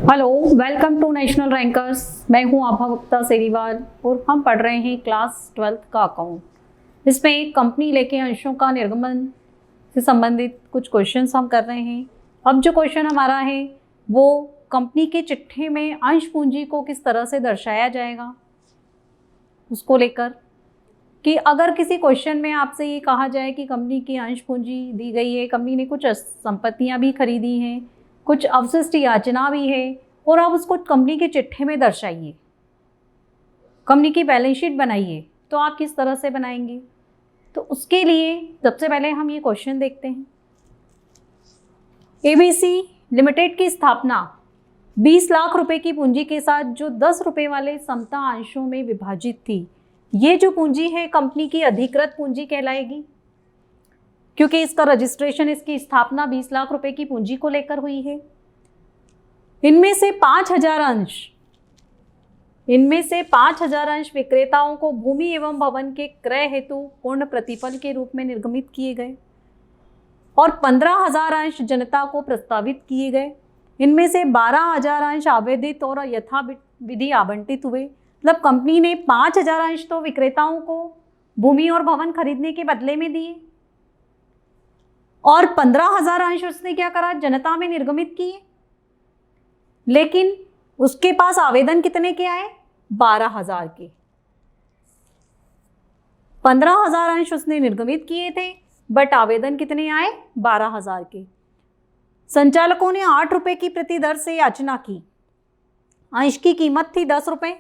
Hello, welcome to national rankers. मैं हूं आभा गुप्ता सेरीवाल और हम पढ़ रहे हैं क्लास 12th का अकाउंट। इसमें एक कंपनी लेके अंशों का निर्गमन से संबंधित कुछ क्वेश्चंस हम कर रहे हैं। अब जो क्वेश्चन हमारा है वो कंपनी के चिट्ठे में अंश पूंजी को किस तरह से दर्शाया जाएगा उसको लेकर, कि अगर किसी क्वेश्चन में आपसे ये कहा जाए कि कंपनी की अंश पूंजी दी गई है, कंपनी ने कुछ संपत्तियां भी खरीदी हैं, कुछ अवशिष्ट याचना भी है और आप उसको कंपनी के चिट्ठे में दर्शाइए, कंपनी की बैलेंस शीट बनाइए, तो आप किस तरह से बनाएंगे। तो उसके लिए सबसे पहले हम ये क्वेश्चन देखते हैं। एबीसी लिमिटेड की स्थापना 20 लाख रुपए की पूंजी के साथ जो 10 रुपए वाले समता अंशों में विभाजित थी, ये जो पूंजी है कंपनी की अधिकृत पूंजी कहलाएगी, क्योंकि इसका रजिस्ट्रेशन, इसकी स्थापना 20 लाख रुपए की पूंजी को लेकर हुई है। इनमें से 5,000 अंश विक्रेताओं को भूमि एवं भवन के क्रय हेतु पूर्ण प्रतिफल के रूप में निर्गमित किए गए और 15,000 अंश जनता को प्रस्तावित किए गए। इनमें से 12,000 अंश आवेदित और यथाविधि आवंटित हुए। मतलब कंपनी ने 5,000 अंश तो विक्रेताओं को भूमि और भवन खरीदने के बदले में दिए और 15,000 अंश उसने क्या करा, जनता में निर्गमित किए। लेकिन उसके पास आवेदन कितने के आए? 12,000 के। 15,000 अंश उसने निर्गमित किए थे, बट आवेदन कितने आए? 12,000 के। संचालकों ने 8 रुपए की प्रति दर से याचना की। अंश की कीमत थी 10 रुपए,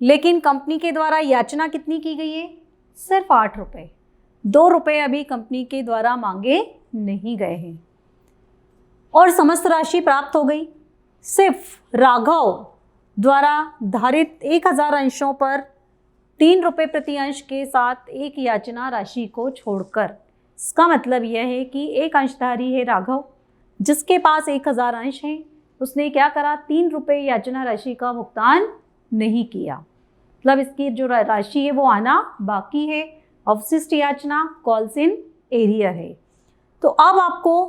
लेकिन कंपनी के द्वारा याचना कितनी की गई है? सिर्फ 8 रुपए। 2 रुपए अभी कंपनी के द्वारा मांगे नहीं गए हैं और समस्त राशि प्राप्त हो गई। सिर्फ राघव द्वारा धारित 1,000 अंशों पर 3 रुपए प्रति अंश के साथ एक याचना राशि को छोड़कर। इसका मतलब यह है कि एक अंशधारी है राघव, जिसके पास 1,000 अंश हैं, उसने क्या करा? 3 रुपए याचना राशि का भुगतान नहीं किया। मतलब इसकी जो राशि है वो आना बाकी है। अवशिष्ट याचना कॉल्स इन एरियर है। तो अब आपको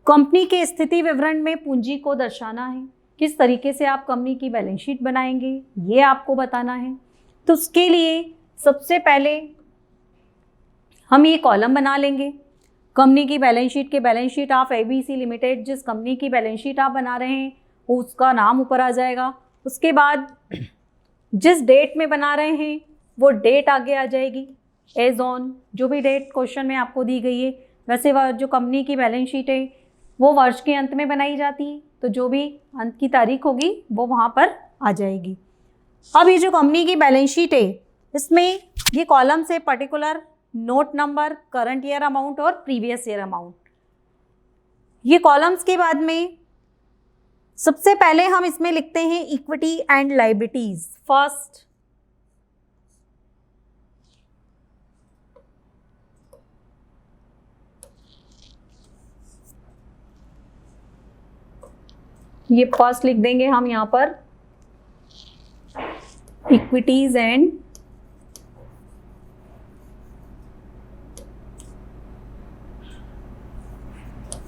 कंपनी के स्थिति विवरण में पूंजी को दर्शाना है। किस तरीके से आप कंपनी की बैलेंस शीट बनाएंगे ये आपको बताना है। तो उसके लिए सबसे पहले हम ये कॉलम बना लेंगे। कंपनी की बैलेंस शीट के balance sheet of ABC limited, जिस कंपनी की बैलेंस शीट आप बना रहे हैं उसका नाम ऊपर आ जाएगा। उसके बाद जिस डेट में बना रहे हैं वो डेट आगे आ जाएगी। एज ऑन, जो भी डेट क्वेश्चन में आपको दी गई है, वैसे वह जो कंपनी की बैलेंस शीट है वो वर्ष के अंत में बनाई जाती है, तो जो भी अंत की तारीख होगी वो वहाँ पर आ जाएगी। अब ये जो कंपनी की बैलेंस शीट है, इसमें ये कॉलम से particular note number, current year amount और प्रीवियस ईयर अमाउंट, ये कॉलम्स के बाद में सबसे पहले हम इसमें लिखते हैं इक्विटी एंड लायबिलिटीज फर्स्ट। ये फर्स्ट लिख देंगे हम यहाँ पर, इक्विटीज एंड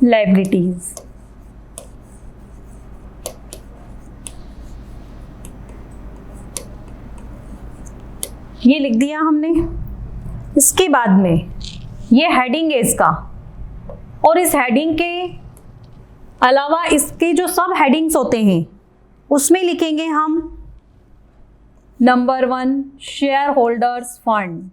लायबिलिटीज। ये लिख दिया हमने। इसके बाद में ये हेडिंग है इसका, और इस हेडिंग के अलावा इसके जो सब हेडिंग्स होते हैं उसमें लिखेंगे हम नंबर 1 शेयर होल्डर्स फंड,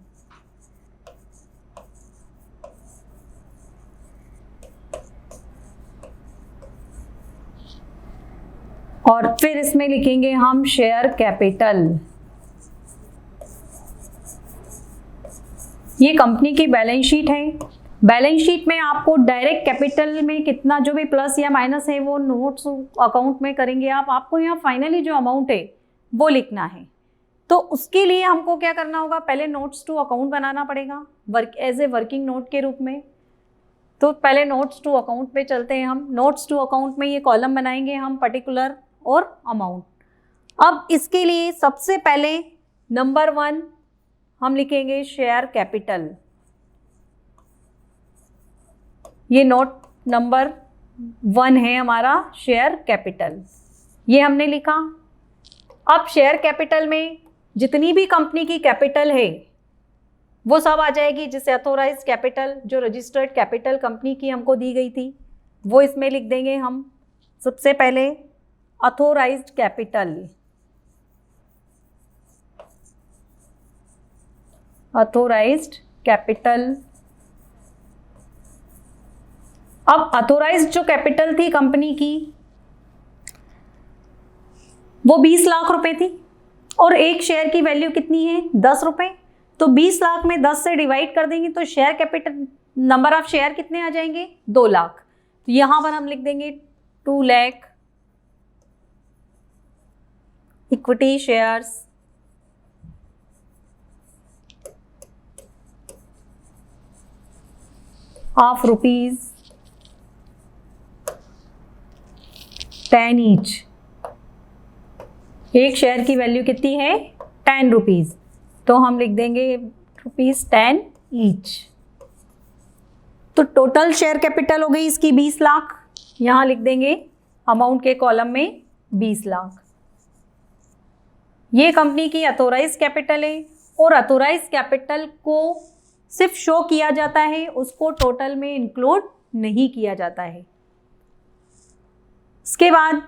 और फिर इसमें लिखेंगे हम शेयर कैपिटल। ये कंपनी की बैलेंस शीट है। बैलेंस शीट में आपको डायरेक्ट कैपिटल में कितना जो भी प्लस या माइनस है वो नोट्स अकाउंट में करेंगे आपको यहाँ फाइनली जो अमाउंट है वो लिखना है। तो उसके लिए हमको क्या करना होगा? पहले नोट्स टू अकाउंट बनाना पड़ेगा एज ए वर्किंग नोट के रूप में। तो पहले नोट्स टू अकाउंट पे चलते हैं हम। नोट्स टू अकाउंट में ये कॉलम बनाएंगे हम, पर्टिकुलर और अमाउंट। अब इसके लिए सबसे पहले नंबर 1 हम लिखेंगे शेयर कैपिटल। ये नोट नंबर 1 है हमारा शेयर कैपिटल। ये हमने लिखा। अब शेयर कैपिटल में जितनी भी कंपनी की कैपिटल है वो सब आ जाएगी, जिससे अथोराइज्ड कैपिटल जो रजिस्टर्ड कैपिटल कंपनी की हमको दी गई थी वो इसमें लिख देंगे हम। सबसे पहले अथोराइज्ड कैपिटल, अथोराइज्ड कैपिटल। अब अथोराइज्ड जो कैपिटल थी कंपनी की वो 20 लाख रुपए थी और एक शेयर की वैल्यू कितनी है 10 रुपए। तो 20 लाख में 10 से डिवाइड कर देंगे तो share capital number of share कितने आ जाएंगे 2 लाख। तो यहां पर हम लिख देंगे 2 lakh equity shares of ₹10 each. एक शेयर की वैल्यू कितनी है 10 रुपीज, तो हम लिख देंगे ₹10 ईच। तो टोटल शेयर कैपिटल हो गई इसकी 20 लाख। यहाँ लिख देंगे अमाउंट के कॉलम में 20 लाख। ये कंपनी की अथोराइज कैपिटल है और अथोराइज कैपिटल को सिर्फ शो किया जाता है, उसको टोटल में इंक्लूड नहीं किया जाता है। इसके बाद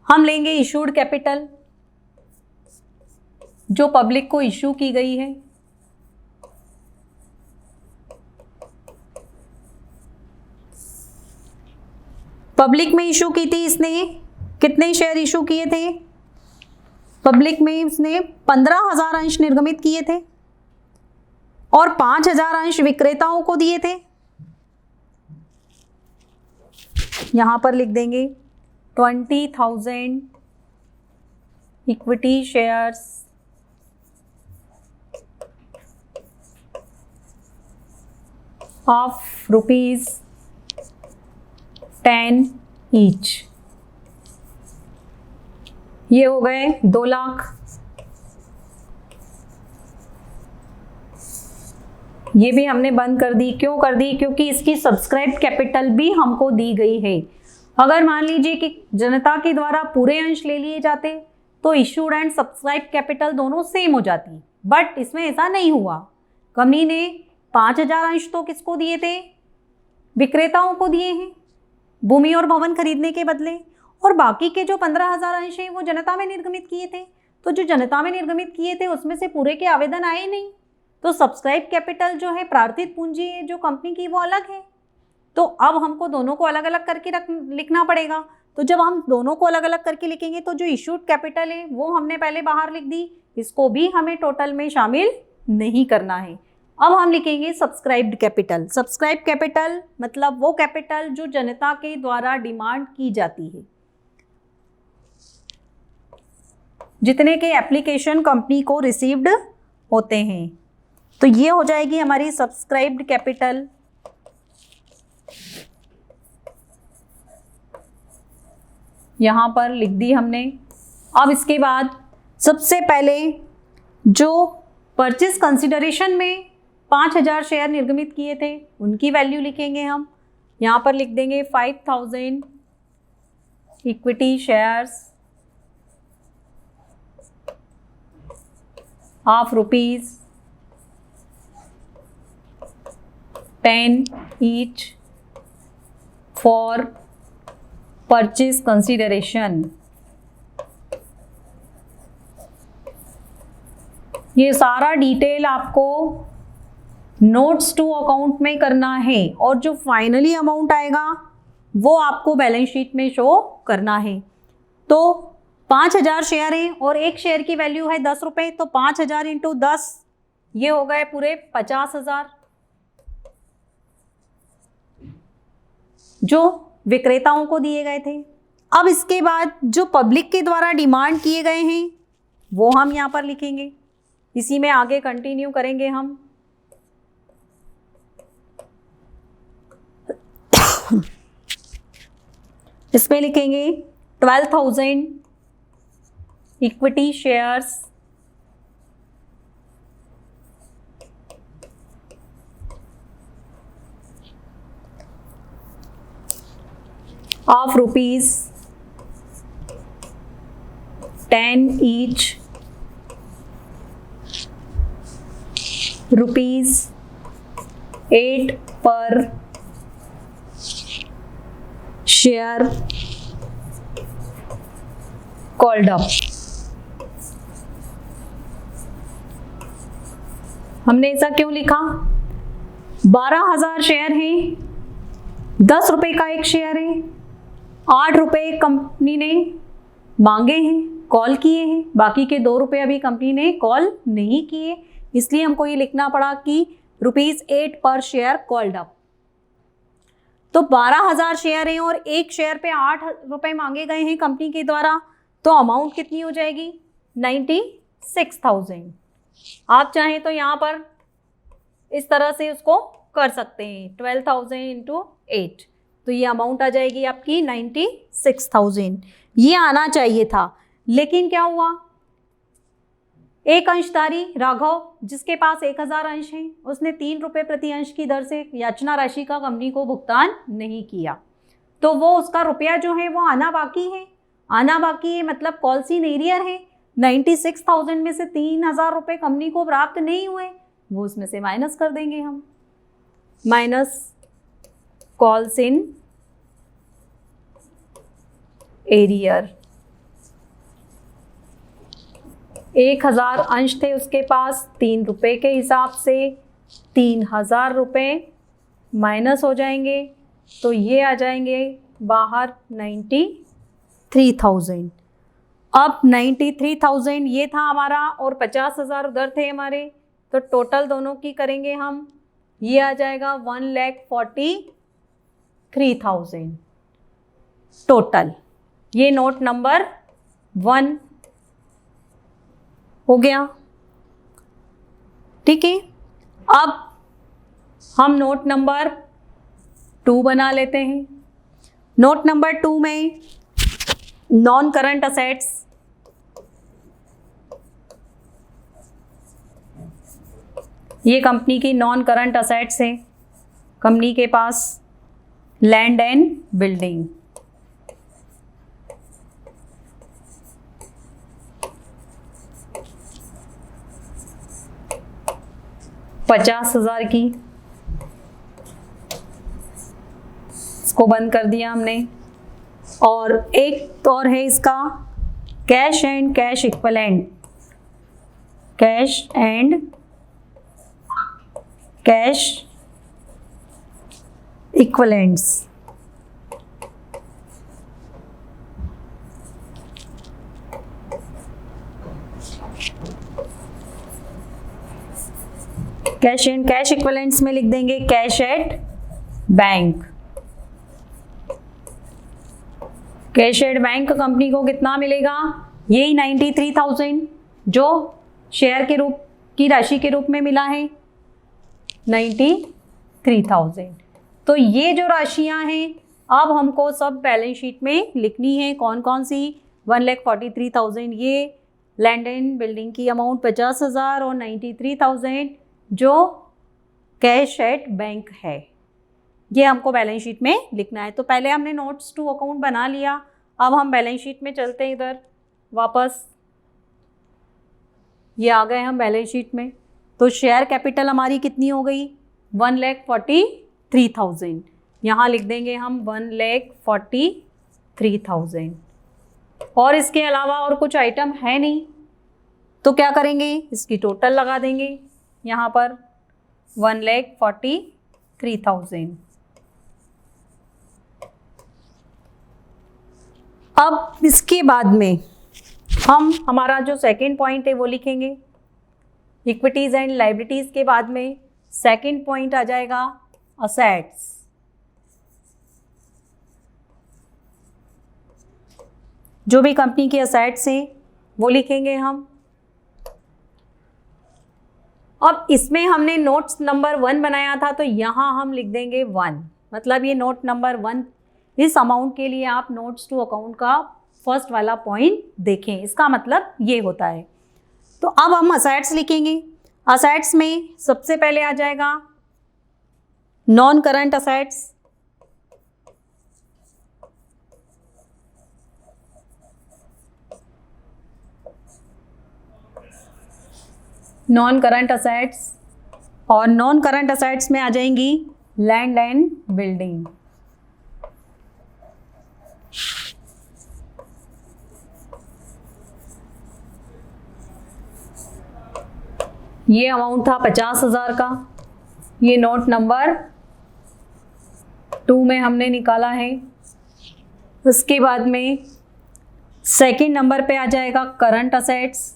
हम लेंगे इशूड कैपिटल जो पब्लिक को इशू की गई है। पब्लिक में इशू की थी इसने, कितने शेयर इशू किए थे पब्लिक में? इसने 15,000 अंश निर्गमित किए थे और 5,000 अंश विक्रेताओं को दिए थे। यहां पर लिख देंगे 20,000 इक्विटी शेयर्स ऑफ ₹10 ईच। ये हो गए 2 लाख। ये भी हमने बंद कर दी। क्यों कर दी? क्योंकि इसकी सब्सक्राइब्ड कैपिटल भी हमको दी गई है। अगर मान लीजिए कि जनता के द्वारा पूरे अंश ले लिए जाते तो इशूड एंड सब्सक्राइब्ड कैपिटल दोनों सेम हो जाती, बट इसमें ऐसा नहीं हुआ। कंपनी ने 5,000 अंश तो किसको दिए थे? विक्रेताओं को दिए हैं भूमि और भवन खरीदने के बदले, और बाकी के जो 15,000 अंश हैं वो जनता में निर्गमित किए थे। तो जो जनता में निर्गमित किए थे उसमें से पूरे के आवेदन आए नहीं। तो सब्सक्राइब कैपिटल जो है प्रार्थित पूंजी है जो कंपनी की वो अलग है। तो अब हमको दोनों को अलग अलग करके लिखना पड़ेगा। तो जब हम दोनों को अलग अलग करके लिखेंगे तो जो इशूड कैपिटल है वो हमने पहले बाहर लिख दी, इसको भी हमें टोटल में शामिल नहीं करना है। अब हम लिखेंगे सब्सक्राइब्ड कैपिटल। सब्सक्राइब कैपिटल मतलब वो कैपिटल जो जनता के द्वारा डिमांड की जाती है, जितने के एप्लीकेशन कंपनी को रिसीव्ड होते हैं। तो ये हो जाएगी हमारी सब्सक्राइब्ड कैपिटल। यहां पर लिख दी हमने। अब इसके बाद सबसे पहले जो परचेज कंसिडरेशन में 5,000 शेयर निर्गमित किए थे उनकी वैल्यू लिखेंगे हम। यहां पर लिख देंगे 5,000 equity shares of ₹10 each for purchase consideration। ये सारा डिटेल आपको नोट्स टू अकाउंट में करना है और जो फाइनली अमाउंट आएगा वो आपको बैलेंस शीट में शो करना है। तो 5,000 शेयर हैं और एक शेयर की वैल्यू है 10 रुपये, तो 5,000 इंटू 10 ये हो गए पूरे 50,000 जो विक्रेताओं को दिए गए थे। अब इसके बाद जो पब्लिक के द्वारा डिमांड किए गए हैं वो हम यहाँ पर लिखेंगे, इसी में आगे कंटिन्यू करेंगे हम। इसमें लिखेंगे 12,000 equity shares of ₹10 10 each rupees 8 per share called up। हमने ऐसा क्यों लिखा? 12,000 शेयर हैं, 10 रुपए का एक शेयर है, 8 रुपए कंपनी ने मांगे हैं, कॉल किए हैं, बाकी के 2 रुपए अभी कंपनी ने कॉल नहीं किए, इसलिए हमको ये लिखना पड़ा कि ₹8 पर शेयर कॉल्ड अप। तो 12,000 शेयर हैं और एक शेयर पे 8 रुपए मांगे गए हैं कंपनी के द्वारा, तो अमाउंट कितनी हो जाएगी? 96,000। आप चाहें तो यहाँ पर इस तरह से उसको कर सकते हैं, 12,000 इंटू 8, तो ये अमाउंट आ जाएगी आपकी 96,000। ये आना चाहिए था, लेकिन क्या हुआ? एक अंशधारी राघव, जिसके पास 1,000 अंश हैं, उसने 3 रुपये प्रति अंश की दर से याचना राशि का कंपनी को भुगतान नहीं किया, तो वो उसका रुपया जो है वो आना बाकी है। आना बाकी है मतलब कॉल्स इन एरियर है। 96,000 में से 3,000 रुपये कंपनी को प्राप्त नहीं हुए, वो उसमें से माइनस कर देंगे हम, माइनस कॉल्स इन एरियर। 1,000 अंश थे उसके पास, 3 रुपये के हिसाब से 3,000 रुपये माइनस हो जाएंगे, तो ये आ जाएंगे बाहर 93,000। अब 93,000 ये था हमारा और 50,000 उधर थे हमारे, तो टोटल दोनों की करेंगे हम, ये आ जाएगा 1,43,000 टोटल। ये नोट नंबर 1 हो गया, ठीक है। अब हम नोट नंबर 2 बना लेते हैं। नोट नंबर 2 में नॉन करंट असेट्स, ये कंपनी की नॉन करंट असेट्स है। कंपनी के पास लैंड एंड बिल्डिंग, $50,000 की, इसको बंद कर दिया हमने। और एक और है इसका cash and cash equivalent, cash and cash equivalents. Cash and cash equivalents में लिख देंगे cash at bank. Cash at bank company को कितना मिलेगा? यही 93,000 जो शेयर के रूप की राशि के रूप में मिला है, 93,000। तो ये जो राशियां हैं अब हमको सब बैलेंस शीट में लिखनी है। कौन कौन सी? 1,43,000 ये लैंड एंड बिल्डिंग की अमाउंट 50,000 और 93,000 जो कैश एट बैंक है, ये हमको बैलेंस शीट में लिखना है। तो पहले हमने नोट्स टू अकाउंट बना लिया, अब हम बैलेंस शीट में चलते हैं इधर वापस। ये आ गए हम बैलेंस शीट में। तो शेयर कैपिटल हमारी कितनी हो गई? 1,43,000। यहाँ लिख देंगे हम 1,43,000। और इसके अलावा और कुछ आइटम है नहीं, तो क्या करेंगे? इसकी टोटल लगा देंगे यहाँ पर 1,43,000। अब इसके बाद में हम हमारा जो सेकंड पॉइंट है वो लिखेंगे। इक्विटीज एंड लायबिलिटीज के बाद में सेकंड पॉइंट आ जाएगा असेट्स। जो भी कंपनी के असेट्स हैं वो लिखेंगे हम। अब इसमें हमने नोट्स नंबर 1 बनाया था, तो यहाँ हम लिख देंगे 1, मतलब ये नोट नंबर 1। इस अमाउंट के लिए आप नोट्स टू अकाउंट का फर्स्ट वाला पॉइंट देखें, इसका मतलब ये होता है। तो अब हम असेट्स लिखेंगे। असेट्स में सबसे पहले आ जाएगा non current assets. Non current assets, और नॉन करंट असेट्स में आ जाएंगी लैंड एंड बिल्डिंग। ये अमाउंट था 50,000 का, ये नोट नंबर 2 में हमने निकाला है। उसके बाद में सेकंड नंबर पे आ जाएगा करंट असेट्स,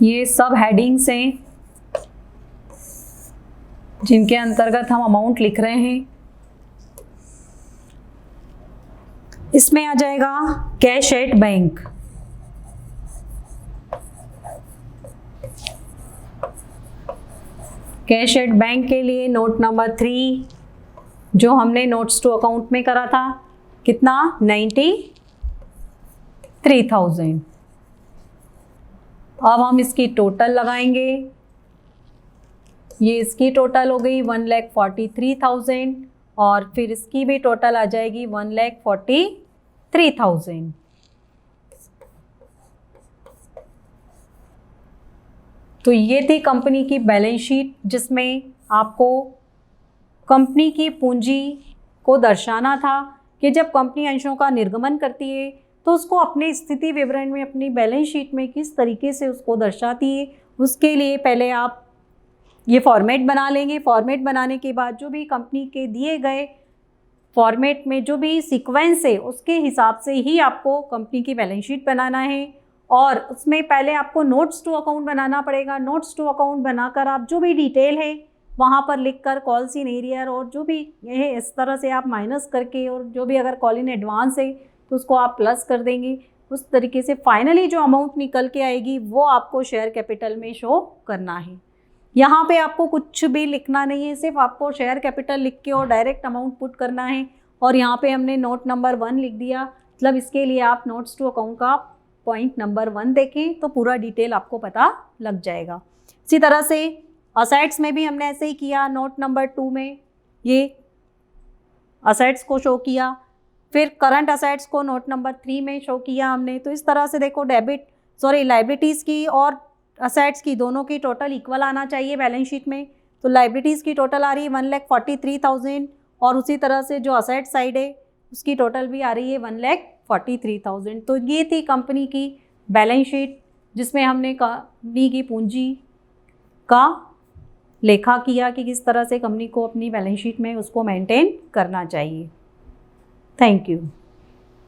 ये सब हेडिंग्स हैं जिनके अंतर्गत हम अमाउंट लिख रहे हैं। इसमें आ जाएगा cash at bank, cash at bank के लिए नोट नंबर 3 जो हमने नोट्स टू अकाउंट में करा था, कितना 93,000। अब हम इसकी टोटल लगाएंगे, ये इसकी टोटल हो गई 1,43,000 और फिर इसकी भी टोटल आ जाएगी 1,43,000। तो ये थी कंपनी की बैलेंस शीट जिसमें आपको कंपनी की पूंजी को दर्शाना था कि जब कंपनी अंशों का निर्गमन करती है तो उसको अपने स्थिति विवरण में, अपनी बैलेंस शीट में किस तरीके से उसको दर्शाती है। उसके लिए पहले आप ये फॉर्मेट बना लेंगे। फॉर्मेट बनाने के बाद जो भी कंपनी के दिए गए फॉर्मेट में जो भी सीक्वेंस है उसके हिसाब से ही आपको कंपनी की बैलेंस शीट बनाना है, और उसमें पहले आपको नोट्स टू अकाउंट बनाना पड़ेगा। नोट्स टू अकाउंट बनाकर आप जो भी डिटेल है वहाँ पर लिखकर कॉल्स इन एरियर और जो भी है इस तरह से आप माइनस करके, और जो भी अगर कॉल इन एडवांस है तो उसको आप प्लस कर देंगे। उस तरीके से फाइनली जो अमाउंट निकल के आएगी वो आपको शेयर कैपिटल में शो करना है। यहाँ पे आपको कुछ भी लिखना नहीं है, सिर्फ आपको शेयर कैपिटल लिख के और डायरेक्ट अमाउंट पुट करना है। और यहाँ पे हमने नोट नंबर 1 लिख दिया, मतलब इसके लिए आप नोट्स टू अकाउंट का पॉइंट नंबर 1 देखें तो पूरा डिटेल आपको पता लग जाएगा। इसी तरह से असेट्स में भी हमने ऐसे ही किया। नोट नंबर 2 में ये असेट्स को शो किया, फिर करंट असेट्स को नोट नंबर 3 में शो किया हमने। तो इस तरह से देखो लाइबिलिटीज़ की और असेट्स की दोनों की टोटल इक्वल आना चाहिए बैलेंस शीट में। तो लाइबिलिटीज़ की टोटल आ रही है 1,43,000 और उसी तरह से जो असेट साइड है उसकी टोटल भी आ रही है 1,43,000। तो ये थी कंपनी की बैलेंस शीट जिसमें हमने कंपनी की पूंजी का लेखा किया कि किस तरह से कंपनी को अपनी बैलेंस शीट में उसको मेंटेन करना चाहिए। Thank you.